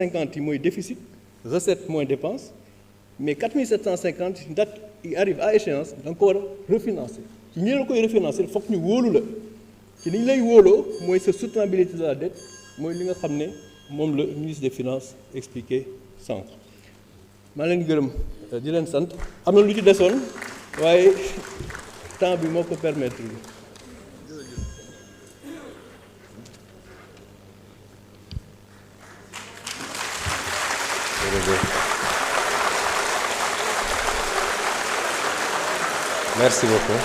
50 yi mooy déficit recette moins dépense mais 4750 date yi arrive à échéance da nga ko war a refinancer ci ñi la koy refinancer foog ñu wóolu la ci li ñu lay wóoloo mooy sa soutenabilité de la dette mooy li nga xam ne moom la ministre des finances expliqué sànq. maa leen gërëm di leen sant am na lu ci desoon waaye temps bi moo ko permettre. Merci beaucoup.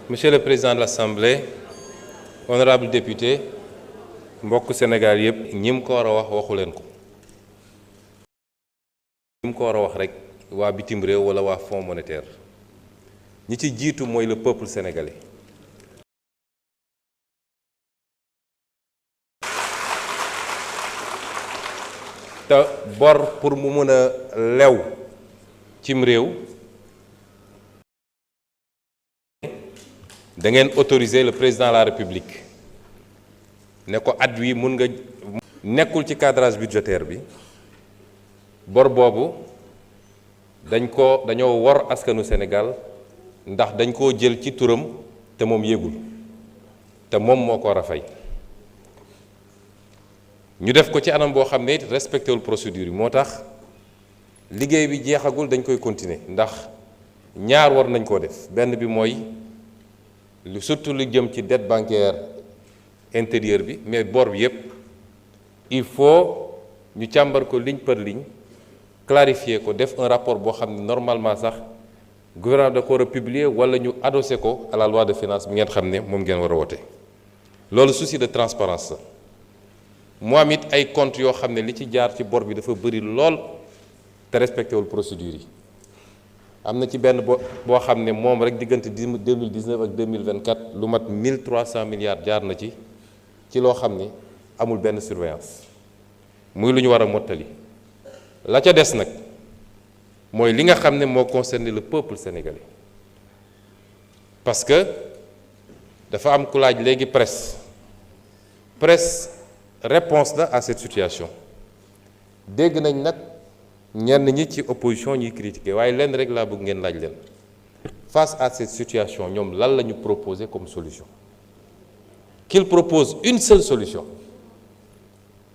Monsieur le Président de l'Assemblée, honorables députés, mbokk Sénégal yëpp ñi mu ko war a wax waxu leen ko. ñi mu ko war a wax rek waa bitim réew wala waa Fonds monétaire ñi ci jiitu mooy le peuple sénégalais. te bor pour mu mën a lew cim réew da ngeen autoriser le président de la République ne ko at wi mun nga nekkul ci cadrage budgétaire bi bor boobu dañoo wor askanu Sénégal ndax dañ koo jël ci turam te moom yégul te moom moo ko war a fay ñu def ko ci anam boo xam ne respecté wul procédure yi moo tax liggéey bi jeexagul dañ koy continuer ndax ñaar war nañ koo def benn bi mooy surtout lu jëm ci dette bancaire intérieure bi mais bor bi yépp il faut ñu càmbar ko ligne par ligne clarifier ko def un rapport boo xam ne normalement sax gouvernement da ko war a publier wala ñu adossé ko à la loi de finances bi ngeen xam ne moom ngeen war a wote loolu souci de transparence la mu am it ay comptes yoo xam ne li ci jaar ci bor bi dafa bëri lool te respecté wul procédure yi am na ci benn boo xam ne moom rek diggante 2019 ak 2024 lu mat 1300 milliards jaar na ci loo xam ne amul benn surveillance muy lu ñu war a mottali la ca des nag mooy li nga xam ne moo concerné le peuple sénégalais parce que dafa am ku laaj léegi presse réponse la à cette situation dégg nañ nag ñenn ñi ci opposition ñuy critiquer waaye lenn rek laa bëgg ngeen laaj leen face à cette situation ñoom lan la ñu proposer comme solution qu'il propose une seule solution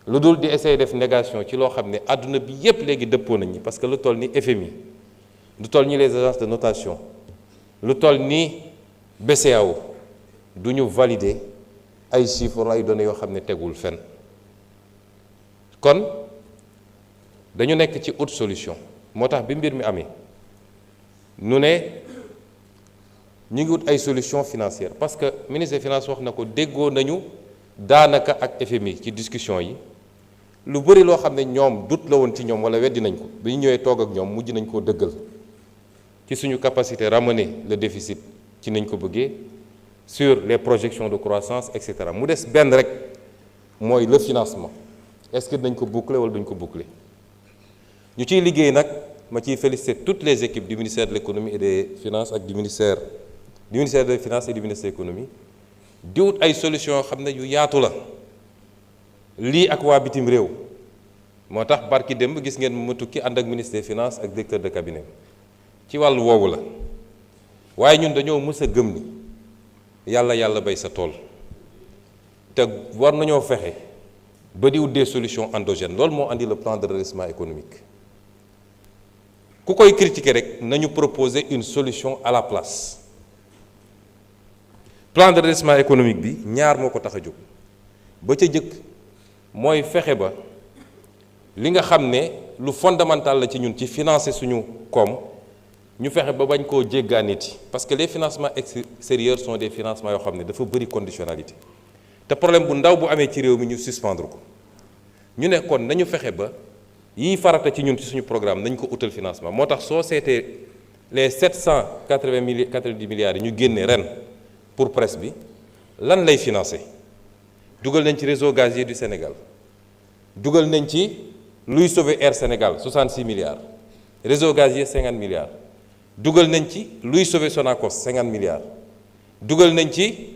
lu dul di essayer def négation ci loo xam ne àdduna bi yépp léegi dëppoo nañ ñi parce que lu toll ni FMI lu toll ni les agences de notation lu toll ni BCEAO du ñu valider ay chiffres ay données yoo xam ne tegul fenn kon dañu nekk ci autre solution moo tax bi mbir mi amee nu ne ñu ngi wut ay solution financière parce que ministre des finances wax na ko déggoo nañu daanaka ak FMI ci discussion yi lu bëri loo xam ne ñoom dut la woon ci ñoom wala weddi nañ ko bi ñu ñëwee toog ak ñoom mujj nañ koo dëggal ci suñu capacité ramener le déficit ci nañ ko bëggee sur les projections de croissance et cetera mu des benn rek mooy le financement est-ce que dañ ko boucler wala duñ ko boucler ñu ciy liggéey nag ma ciy féliciter toutes les équipes du ministère de l'économie et des finances ak du ministère des finances et du ministère de l'économie di wut ay solutions yoo xam ne yu yaatu la lii ak waa bitim réew moo tax barki démb gis ngeen ma tukki ànd ak ministre des finances ak directeur de cabinet ci wàllu woowu la waaye ñun dañoo mës a gëm ni yàlla bay sa tool te war nañoo fexe ba di wut des solutions endogènes loolu moo andi le plan de redressement économique ku koy critiquer rek nañu proposer une solution à la place plan de redressement économique bi ñaar moo ko tax a jóg ba ca jëkk mooy fexe ba li nga xam ne lu fondamental la ci ñun ci financer suñu koom ñu fexe ba bañ koo jéggaaniti parce que les financements extérieurs sont des financements yoo xam ne dafa bëri conditionnalité te problème bu ndaw bu amee ci réew mi ñu suspendre ko ñu ne kon nañu fexe ba yii farata ci ñun ci suñu programme nañ ko utal financement moo tax soo seetee les 790 milliards yi ñu génne ren pour presse bi lan lay financer dugal nañ ci réseau gazier du Sénégal dugal nañ ci luy sauver Air Sénégal 66 milliards réseau gazier 50 milliards dugal nañ ci luy sauver Sonacos 50 milliards dugal nañ ci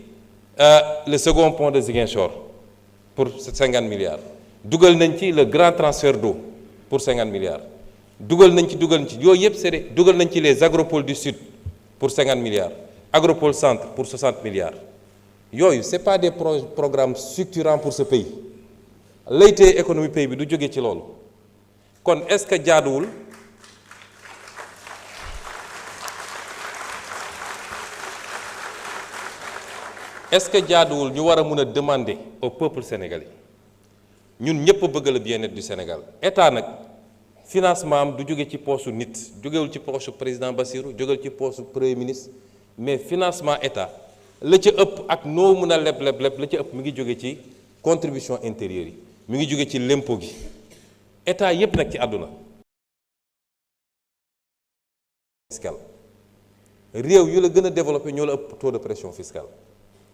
le second pont de Ziguinchor pour 50 milliards dugal nañ ci le grand transfert d'eau pour 50 milliards dugal nañ ci yooyu yëpp c'est dugal nañ ci les agropoles du sud pour 50 milliards agropole centre pour 60 milliards yooyu c'est pas des programmes structurants pour ce pays laytee économie pays bi du jóge ci loolu kon est-ce que jaaduwul ñu war a mën a demander au peuple sénégalais ñun ñëpp bëgg le bien-être du Sénégal état nag financement am du jóge ci poosu nit jógewul ci poosu président Bassirou jógewul ci poosu premier ministre mais financement état la ca ëpp ak noo mën a leb la ca ëpp mi ngi jóge ci contribution intérieure yi mi ngi jóge ci l'impôt gi état yépp nag ci àdduna fiscal réew yu la gën a développé ñoo la ëpp taux de pression fiscale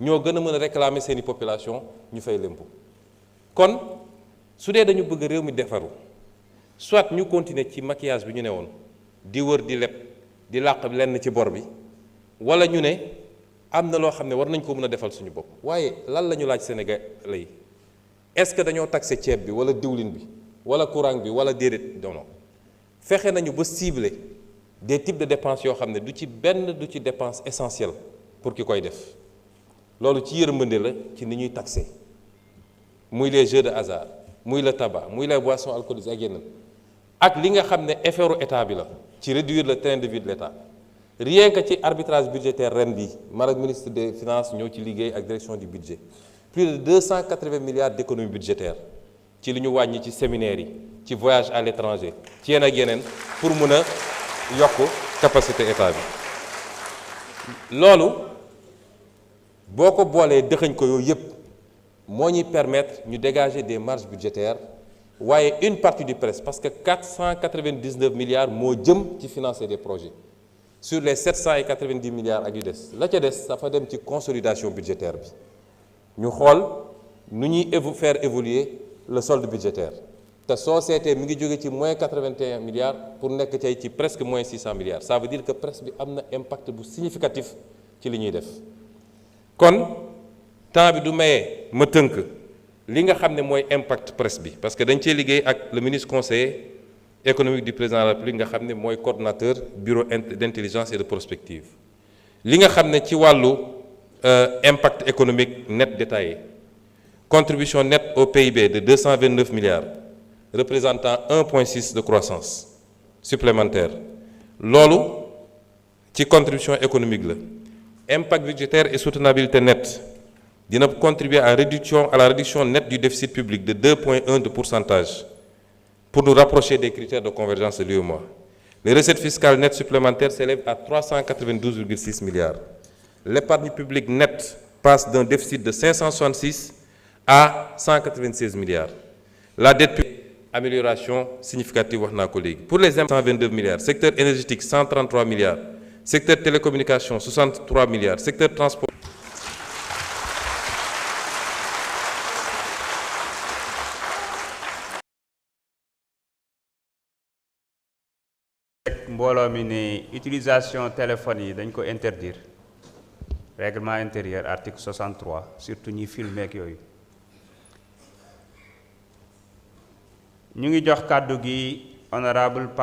ñoo gën a mën a réclamer seeni population ñu fay l'impôt kon su dee dañu bëgg réew mi defaru soit ñu continuer ci maquillage bi ñu ne woon di wër di leb di làq lenn ci bor bi wala ñu ne am na loo xam ne war nañ ko mën a defal suñu bopp waaye lan la ñu laaj Sénégalais yi est-ce que dañoo taxé ceeb bi wala diwlin bi wala courant bi wala déedéet non fexe nañu ba cibler des types de dépenses yoo xam ne du ci benn du ci dépense essentielle pour ki koy def loolu ci yërmande la ci ni ñuy taxé muy les jeux de hasard muy le tabac muy les boissons alcoolisées ak yeneen ak li nga xam ne effort état bi la ci réduire le train de vie de l'état rien que ci arbitrage budgétaire ren bi man ak ministre des finances ñoo ci liggéey ak direction du budget plus de 280 milliards d'économie budgétaire ci li ñu wàññi ci séminaires yi ci voyage à l'étranger ci yenn ak yeneen pour mën a yokk capacité état bi loolu boo ko boolee dëxañ ko yooyu yëpp moo ñuy permettre ñu dégager des marges budgétaires waaye une partie du presse parce que 499 milliards moo jëm ci financer des projets sur les 790 milliards ak yu des la ca des dafa dem ci consolidation budgétaire bi ñu xool nu ñuy faire évoluer le solde budgétaire te soo seetee mi ngi jóge ci moins 81 milliards pour nekk tey ci presque moins 600 milliards ça veut dire que presse bi am na impact bu significatif ci li ñuy def kon temps bi du maye ma tënk li nga xam ne mooy impact presse bi parce que dañ cee liggéey ak le ministre conseiller économique du président de la République nga xam ne mooy coordonnateur bureau d'intelligence et de prospective li nga xam ne ci wàllu impact économique net détaillé contribution nette au PIB de 229 milliards représentant 1,6 de croissance supplémentaire loolu ci contribution économique la impact budgétaire et soutenabilité nette dina contribuer à la réduction nette du déficit public de 2,1 de pourcentage pour nous rapprocher des critères de convergence de l'UEMOA. Les recettes fiscales nettes supplémentaires s'élèvent à 392,6 milliards. L'épargne publique nette passe d'un déficit de 566 à 196 milliards. La dette publique, amélioration significative wax naa ko léegi. Pour les impôts, 122 milliards. Secteur énergétique, 133 milliards. Secteur télécommunications, 63 milliards. Secteur transport. mbooloo mi ne utilisation téléphone yi dañ ko interdire règlement intérieur article 63 surtout ñi filmer ak yooyu ñu ngi jox kàddu gi honorable